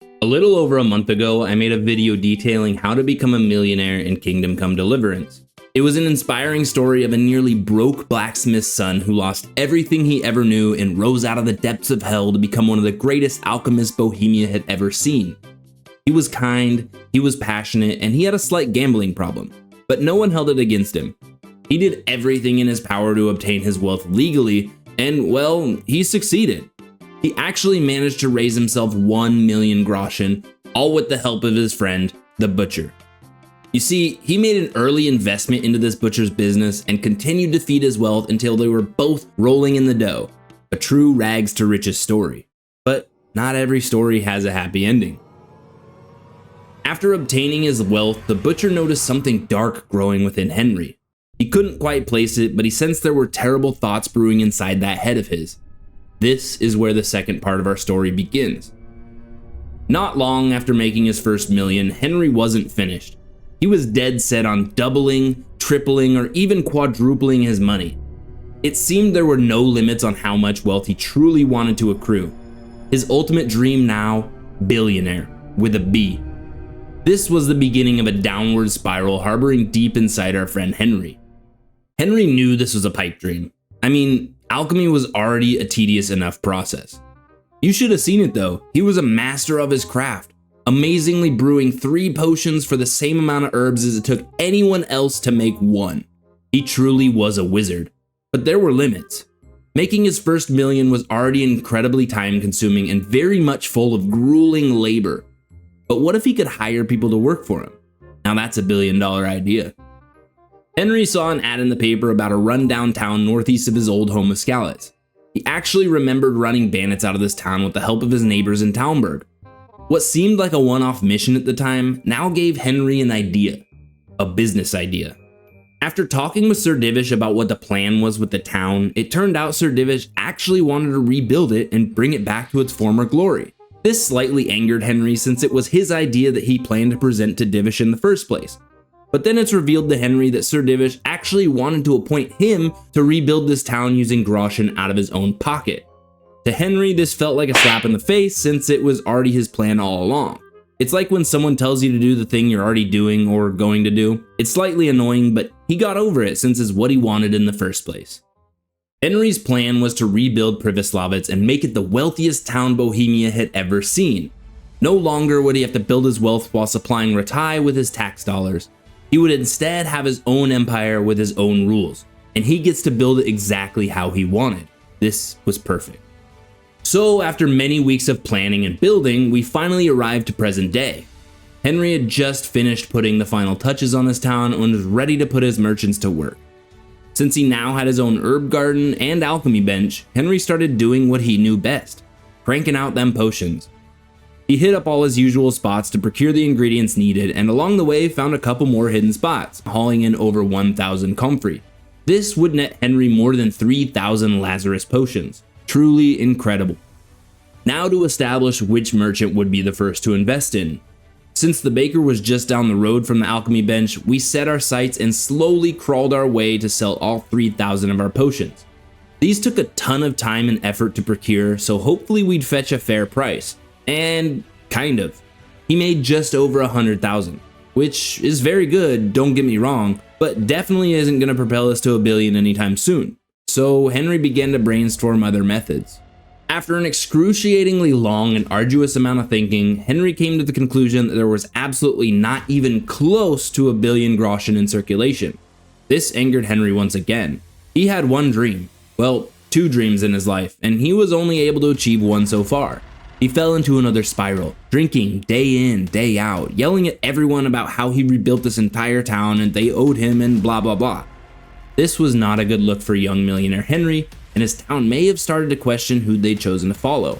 A little over a month ago, I made a video detailing how to become a millionaire in Kingdom Come Deliverance. It was an inspiring story of a nearly broke blacksmith's son who lost everything he ever knew and rose out of the depths of hell to become one of the greatest alchemists Bohemia had ever seen. He was kind, he was passionate, and he had a slight gambling problem, but no one held it against him. He did everything in his power to obtain his wealth legally, and well, he succeeded. He actually managed to raise himself 1 million groschen, all with the help of his friend, the butcher. You see, he made an early investment into this butcher's business and continued to feed his wealth until they were both rolling in the dough. A true rags to riches story. But not every story has a happy ending. After obtaining his wealth, the butcher noticed something dark growing within Henry. He couldn't quite place it, but he sensed there were terrible thoughts brewing inside that head of his. This is where the second part of our story begins. Not long after making his first million, Henry wasn't finished. He was dead set on doubling, tripling, or even quadrupling his money. It seemed there were no limits on how much wealth he truly wanted to accrue. His ultimate dream now, billionaire, with a B. This was the beginning of a downward spiral harboring deep inside our friend Henry. Henry knew this was a pipe dream. I mean, alchemy was already a tedious enough process. You should have seen it though. He was a master of his craft, amazingly brewing 3 potions for the same amount of herbs as it took anyone else to make 1. He truly was a wizard, but there were limits. Making his first million was already incredibly time consuming and very much full of grueling labor. But what if he could hire people to work for him? Now that's a $1 billion idea. Henry saw an ad in the paper about a rundown town northeast of his old home of Skalitz. He actually remembered running bandits out of this town with the help of his neighbors in Talmburg. What seemed like a one-off mission at the time now gave Henry an idea, a business idea. After talking with Sir Divish about what the plan was with the town, it turned out Sir Divish actually wanted to rebuild it and bring it back to its former glory. This slightly angered Henry since it was his idea that he planned to present to Divish in the first place. But then it's revealed to Henry that Sir Divish actually wanted to appoint him to rebuild this town using groschen out of his own pocket. To Henry, this felt like a slap in the face since it was already his plan all along. It's like when someone tells you to do the thing you're already doing or going to do. It's slightly annoying, but he got over it since it's what he wanted in the first place. Henry's plan was to rebuild Privoslavitz and make it the wealthiest town Bohemia had ever seen. No longer would he have to build his wealth while supplying Ratai with his tax dollars. He would instead have his own empire with his own rules, and he gets to build it exactly how he wanted. This was perfect. So after many weeks of planning and building, we finally arrived to present day. Henry had just finished putting the final touches on his town and was ready to put his merchants to work. Since he now had his own herb garden and alchemy bench, Henry started doing what he knew best, cranking out them potions. He hit up all his usual spots to procure the ingredients needed, and along the way found a couple more hidden spots, hauling in over 1,000 comfrey. This would net Henry more than 3,000 Lazarus potions. Truly incredible. Now to establish which merchant would be the first to invest in. Since the baker was just down the road from the alchemy bench, we set our sights and slowly crawled our way to sell all 3,000 of our potions. These took a ton of time and effort to procure, so hopefully we'd fetch a fair price. And kind of. He made just over 100,000, which is very good, don't get me wrong, but definitely isn't going to propel us to $1 billion anytime soon. So Henry began to brainstorm other methods. After an excruciatingly long and arduous amount of thinking, Henry came to the conclusion that there was absolutely not even close to 1 billion groschen in circulation. This angered Henry once again. He had one dream, well, 2 dreams in his life, and he was only able to achieve one so far. He fell into another spiral, drinking day in, day out, yelling at everyone about how he rebuilt this entire town and they owed him and blah blah blah. This was not a good look for young millionaire Henry, and his town may have started to question who they'd chosen to follow.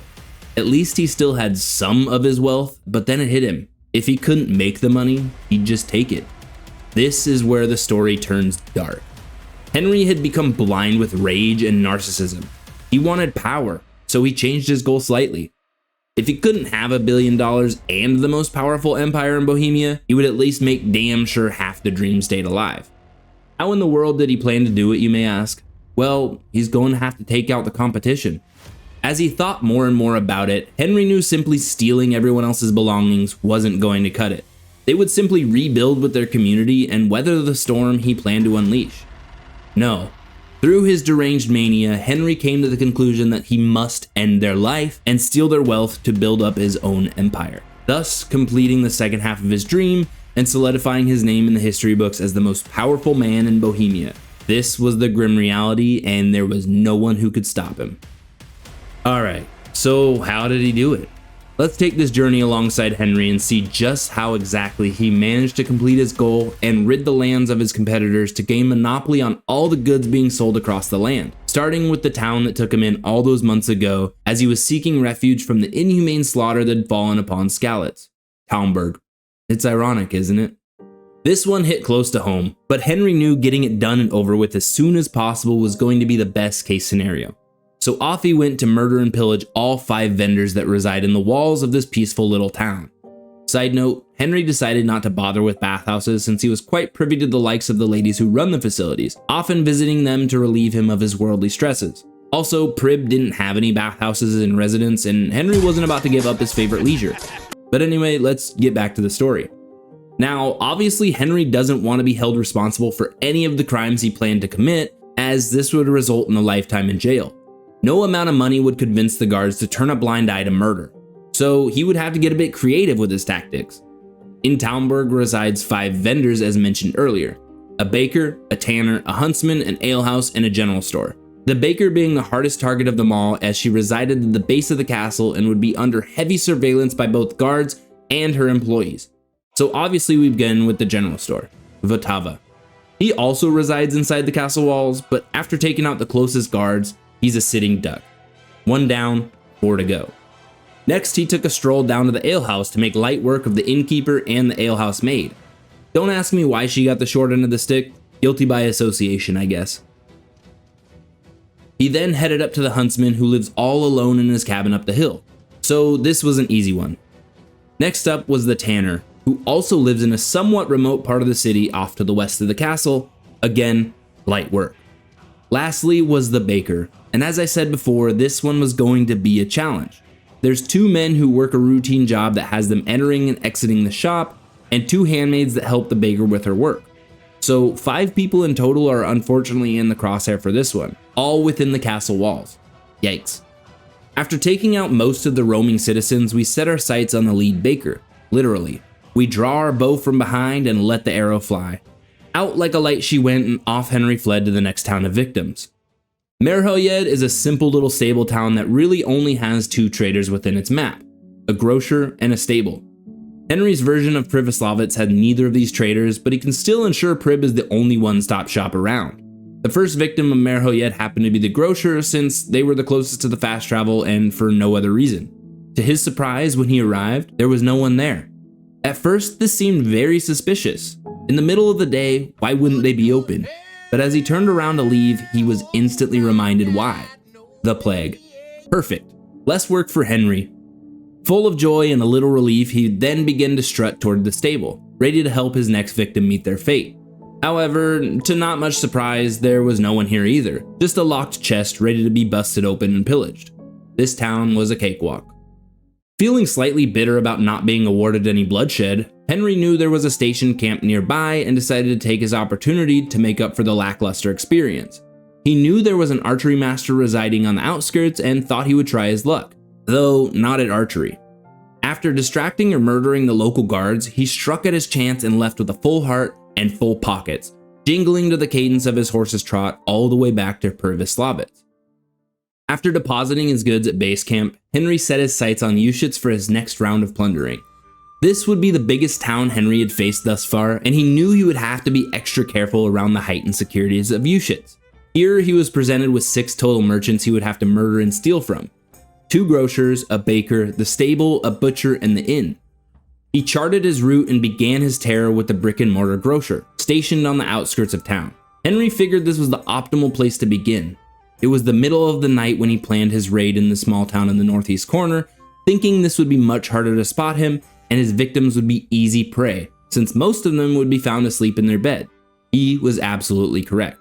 At least he still had some of his wealth, but then it hit him. If he couldn't make the money, he'd just take it. This is where the story turns dark. Henry had become blind with rage and narcissism. He wanted power, so he changed his goal slightly. If he couldn't have $1 billion and the most powerful empire in Bohemia, he would at least make damn sure half the dream stayed alive. How in the world did he plan to do it, you may ask? Well, he's going to have to take out the competition. As he thought more and more about it, Henry knew simply stealing everyone else's belongings wasn't going to cut it. They would simply rebuild with their community and weather the storm he planned to unleash. No. Through his deranged mania, Henry came to the conclusion that he must end their life and steal their wealth to build up his own empire, thus completing the second half of his dream and solidifying his name in the history books as the most powerful man in Bohemia. This was the grim reality, and there was no one who could stop him. Alright, so how did he do it? Let's take this journey alongside Henry and see just how exactly he managed to complete his goal and rid the lands of his competitors to gain monopoly on all the goods being sold across the land, starting with the town that took him in all those months ago as he was seeking refuge from the inhumane slaughter that had fallen upon Skalitz, Talmburg. It's ironic, isn't it? This one hit close to home, but Henry knew getting it done and over with as soon as possible was going to be the best case scenario. So off he went to murder and pillage all 5 vendors that reside in the walls of this peaceful little town. Side note, Henry decided not to bother with bathhouses since he was quite privy to the likes of the ladies who run the facilities, often visiting them to relieve him of his worldly stresses. Also, Prib didn't have any bathhouses in residence, and Henry wasn't about to give up his favorite leisure. But anyway, let's get back to the story. Now, obviously Henry doesn't want to be held responsible for any of the crimes he planned to commit, as this would result in a lifetime in jail. No amount of money would convince the guards to turn a blind eye to murder, so he would have to get a bit creative with his tactics. In Talmburg resides 5 vendors as mentioned earlier: a baker, a tanner, a huntsman, an alehouse, and a general store. The baker being the hardest target of them all, as she resided at the base of the castle and would be under heavy surveillance by both guards and her employees. So obviously we begin with the general store, Votava. He also resides inside the castle walls, but after taking out the closest guards, he's a sitting duck. 1 down, 4 to go. Next, he took a stroll down to the alehouse to make light work of the innkeeper and the alehouse maid. Don't ask me why she got the short end of the stick, guilty by association, I guess. He then headed up to the huntsman, who lives all alone in his cabin up the hill, so this was an easy one. Next up was the tanner, who also lives in a somewhat remote part of the city off to the west of the castle. Again, light work. Lastly was the baker, and as I said before, this one was going to be a challenge. There's 2 men who work a routine job that has them entering and exiting the shop, and 2 handmaids that help the baker with her work. So 5 people in total are unfortunately in the crosshair for this one, all within the castle walls. Yikes. After taking out most of the roaming citizens, we set our sights on the lead baker, literally. We draw our bow from behind and let the arrow fly. Out like a light she went, and off Henry fled to the next town of victims. Merhojed is a simple little stable town that really only has 2 traders within its map, a grocer and a stable. Henry's version of Privoslavitz had neither of these traders, but he can still ensure Prib is the only one-stop shop around. The first victim of Merhojed happened to be the grocer, since they were the closest to the fast travel and for no other reason. To his surprise, when he arrived, there was no one there. At first, this seemed very suspicious. In the middle of the day, why wouldn't they be open? But as he turned around to leave, he was instantly reminded why. The plague. Perfect. Less work for Henry. Full of joy and a little relief, he then began to strut toward the stable, ready to help his next victim meet their fate. However, to not much surprise, there was no one here either, just a locked chest ready to be busted open and pillaged. This town was a cakewalk. Feeling slightly bitter about not being awarded any bloodshed, Henry knew there was a station camp nearby and decided to take his opportunity to make up for the lackluster experience. He knew there was an archery master residing on the outskirts and thought he would try his luck, though not at archery. After distracting or murdering the local guards, he struck at his chance and left with a full heart and full pockets, jingling to the cadence of his horse's trot all the way back to Privoslavitz. After depositing his goods at base camp, Henry set his sights on Uzhitz for his next round of plundering. This would be the biggest town Henry had faced thus far, and he knew he would have to be extra careful around the heightened securities of Uzhitz. Here he was presented with 6 total merchants he would have to murder and steal from: 2 grocers, a baker, the stable, a butcher, and the inn. He charted his route and began his terror with the brick-and-mortar grocer, stationed on the outskirts of town. Henry figured this was the optimal place to begin. It was the middle of the night when he planned his raid in the small town in the northeast corner, thinking this would be much harder to spot him and his victims would be easy prey, since most of them would be found asleep in their bed. He was absolutely correct.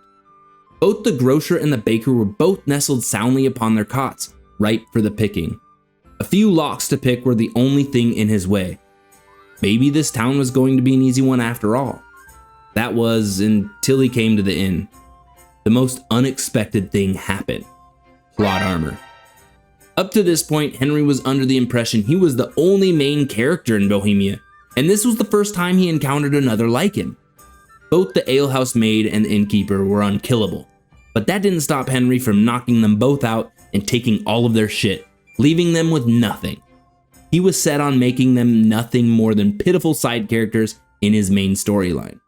Both the grocer and the baker were both nestled soundly upon their cots, ripe for the picking. A few locks to pick were the only thing in his way. Maybe this town was going to be an easy one after all. That was until he came to the inn. The most unexpected thing happened. Plot armor. Up to this point, Henry was under the impression he was the only main character in Bohemia, and this was the first time he encountered another like him. Both the alehouse maid and the innkeeper were unkillable, but that didn't stop Henry from knocking them both out and taking all of their shit, leaving them with nothing. He was set on making them nothing more than pitiful side characters in his main storyline.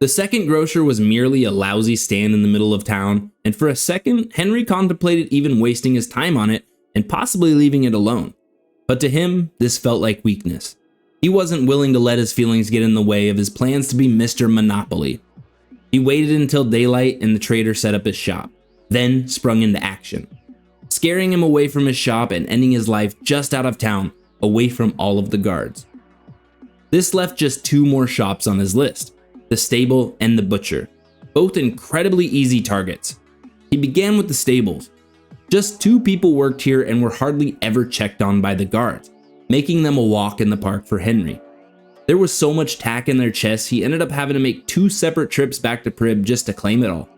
The second grocer was merely a lousy stand in the middle of town, and for a second, Henry contemplated even wasting his time on it and possibly leaving it alone. But to him, this felt like weakness. He wasn't willing to let his feelings get in the way of his plans to be Mr. Monopoly. He waited until daylight and the trader set up his shop, then sprung into action, scaring him away from his shop and ending his life just out of town, away from all of the guards. This left just two more shops on his list, the stable and the butcher, both incredibly easy targets. He began with the stables. Just two people worked here and were hardly ever checked on by the guards, making them a walk in the park for Henry. There was so much tack in their chests, he ended up having to make two separate trips back to Prib just to claim it all.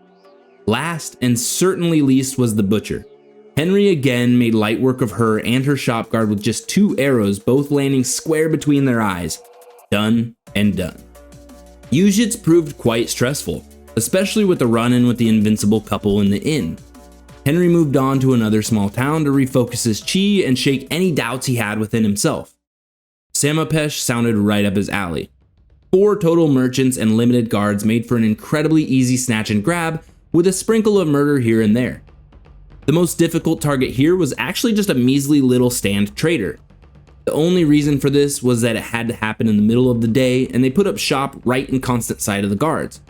Last and certainly least was the butcher. Henry again made light work of her and her shop guard with just two arrows, both landing square between their eyes. Done and done. Uzhitz proved quite stressful, especially with the run-in with the invincible couple in the inn. Henry moved on to another small town to refocus his chi and shake any doubts he had within himself. Samopesh sounded right up his alley. 4 total merchants and limited guards made for an incredibly easy snatch and grab, with a sprinkle of murder here and there. The most difficult target here was actually just a measly little stand trader. The only reason for this was that it had to happen in the middle of the day, and they put up shop right in constant sight of the guards.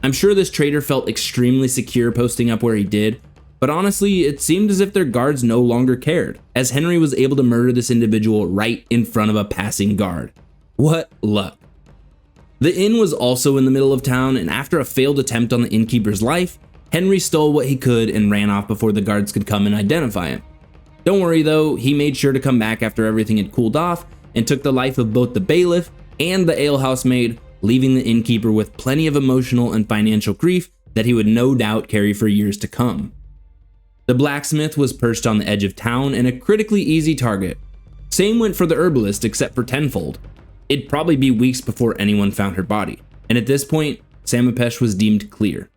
I'm sure this trader felt extremely secure posting up where he did, but honestly, it seemed as if their guards no longer cared, as Henry was able to murder this individual right in front of a passing guard. What luck. The inn was also in the middle of town, and after a failed attempt on the innkeeper's life, Henry stole what he could and ran off before the guards could come and identify him. Don't worry though, he made sure to come back after everything had cooled off and took the life of both the bailiff and the alehouse maid, leaving the innkeeper with plenty of emotional and financial grief that he would no doubt carry for years to come. The blacksmith was perched on the edge of town and a critically easy target. Same went for the herbalist except for tenfold. It'd probably be weeks before anyone found her body, and at this point, Samopesh was deemed clear.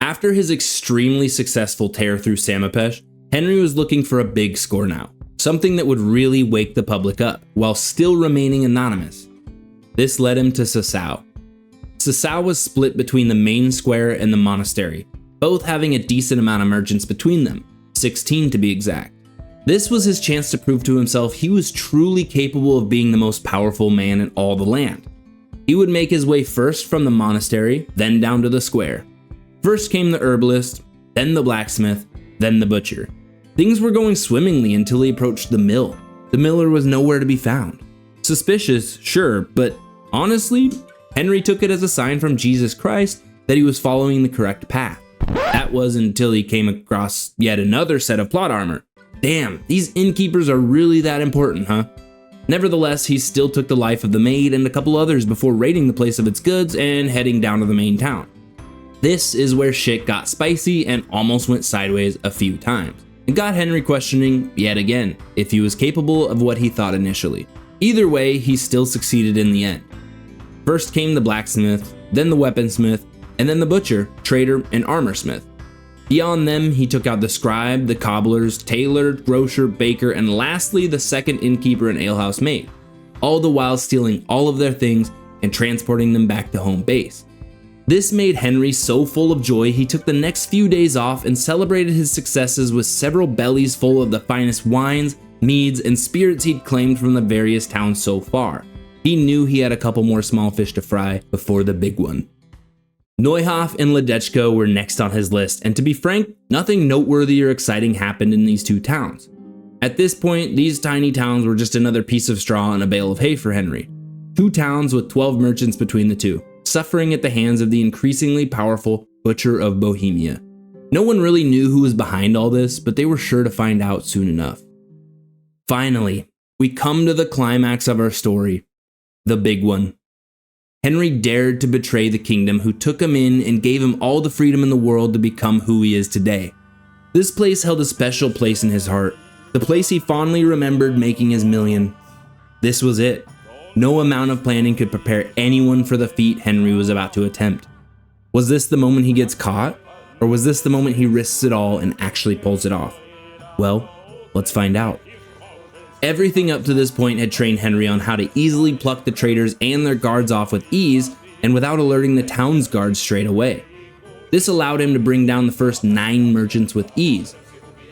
After his extremely successful tear through Samopesh, Henry was looking for a big score now, something that would really wake the public up, while still remaining anonymous. This led him to Sasau. Sasau was split between the main square and the monastery, both having a decent amount of merchants between them, 16 to be exact. This was his chance to prove to himself he was truly capable of being the most powerful man in all the land. He would make his way first from the monastery, then down to the square. First came the herbalist, then the blacksmith, then the butcher. Things were going swimmingly until he approached the mill. The miller was nowhere to be found. Suspicious, sure, but honestly, Henry took it as a sign from Jesus Christ that he was following the correct path. That was until he came across yet another set of plot armor. Damn, these innkeepers are really that important, huh? Nevertheless, he still took the life of the maid and a couple others before raiding the place of its goods and heading down to the main town. This is where shit got spicy and almost went sideways a few times, and got Henry questioning, yet again, if he was capable of what he thought initially. Either way, he still succeeded in the end. First came the blacksmith, then the weaponsmith, and then the butcher, trader, and armorsmith. Beyond them, he took out the scribe, the cobblers, tailor, grocer, baker, and lastly the second innkeeper and alehouse maid, all the while stealing all of their things and transporting them back to home base. This made Henry so full of joy he took the next few days off and celebrated his successes with several bellies full of the finest wines, meads, and spirits he'd claimed from the various towns so far. He knew he had a couple more small fish to fry before the big one. Neuhof and Ledetchko were next on his list, and to be frank, nothing noteworthy or exciting happened in these two towns. At this point, these tiny towns were just another piece of straw and a bale of hay for Henry. 2 towns with 12 merchants between the two, suffering at the hands of the increasingly powerful Butcher of Bohemia. No one really knew who was behind all this, but they were sure to find out soon enough. Finally, we come to the climax of our story, the big one. Henry dared to betray the kingdom who took him in and gave him all the freedom in the world to become who he is today. This place held a special place in his heart, the place he fondly remembered making his million. This was it. No amount of planning could prepare anyone for the feat Henry was about to attempt. Was this the moment he gets caught? Or was this the moment he risks it all and actually pulls it off? Well, let's find out. Everything up to this point had trained Henry on how to easily pluck the traitors and their guards off with ease and without alerting the town's guards straight away. This allowed him to bring down the first 9 merchants with ease.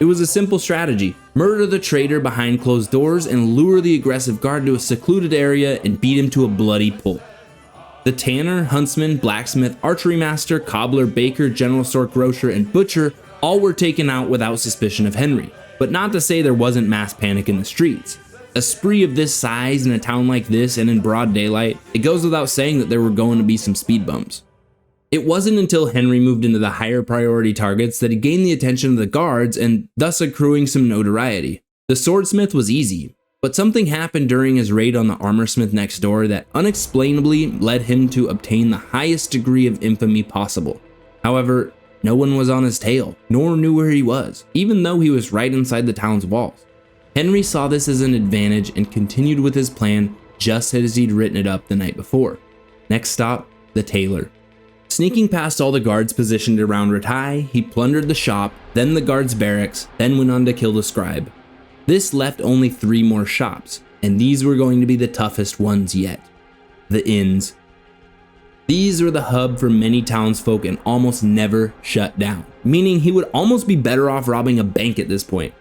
It was a simple strategy: murder the traitor behind closed doors and lure the aggressive guard to a secluded area and beat him to a bloody pulp. The tanner, huntsman, blacksmith, archery master, cobbler, baker, general store grocer, and butcher all were taken out without suspicion of Henry. But not to say there wasn't mass panic in the streets. A spree of this size in a town like this and in broad daylight, it goes without saying that there were going to be some speed bumps. It wasn't until Henry moved into the higher priority targets that he gained the attention of the guards and thus accruing some notoriety. The swordsmith was easy, but something happened during his raid on the armorsmith next door that unexplainably led him to obtain the highest degree of infamy possible. However, no one was on his tail, nor knew where he was, even though he was right inside the town's walls. Henry saw this as an advantage and continued with his plan just as he'd written it up the night before. Next stop, the tailor. Sneaking past all the guards positioned around Ratai, he plundered the shop, then the guards' barracks, then went on to kill the scribe. This left only 3 more shops, and these were going to be the toughest ones yet. The inns. These were the hub for many townsfolk and almost never shut down, meaning he would almost be better off robbing a bank at this point.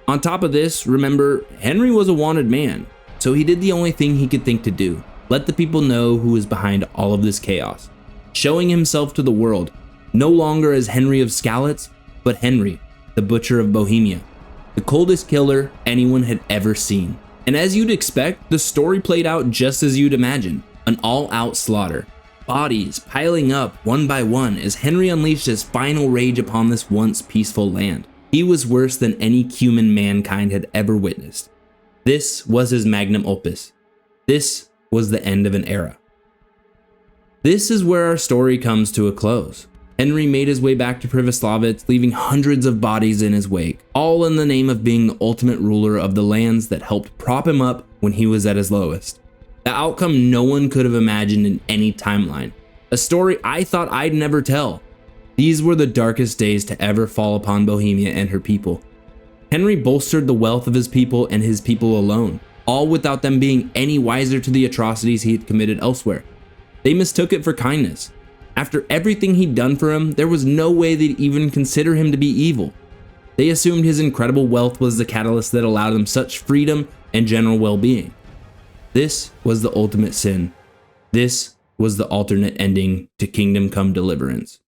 On top of this, remember, Henry was a wanted man, so he did the only thing he could think to do: let the people know who was behind all of this chaos. Showing himself to the world, no longer as Henry of Skalitz, but Henry, the Butcher of Bohemia, the coldest killer anyone had ever seen. And as you'd expect, the story played out just as you'd imagine: an all-out slaughter. Bodies piling up one by one as Henry unleashed his final rage upon this once peaceful land. He was worse than any human mankind had ever witnessed. This was his magnum opus. This was the end of an era. This is where our story comes to a close. Henry made his way back to Privoslavitz, leaving hundreds of bodies in his wake, all in the name of being the ultimate ruler of the lands that helped prop him up when he was at his lowest. The outcome no one could have imagined in any timeline. A story I thought I'd never tell. These were the darkest days to ever fall upon Bohemia and her people. Henry bolstered the wealth of his people and his people alone, all without them being any wiser to the atrocities he had committed elsewhere. They mistook it for kindness. After everything he'd done for him, there was no way they'd even consider him to be evil. They assumed his incredible wealth was the catalyst that allowed them such freedom and general well-being. This was the ultimate sin. This was the alternate ending to Kingdom Come Deliverance.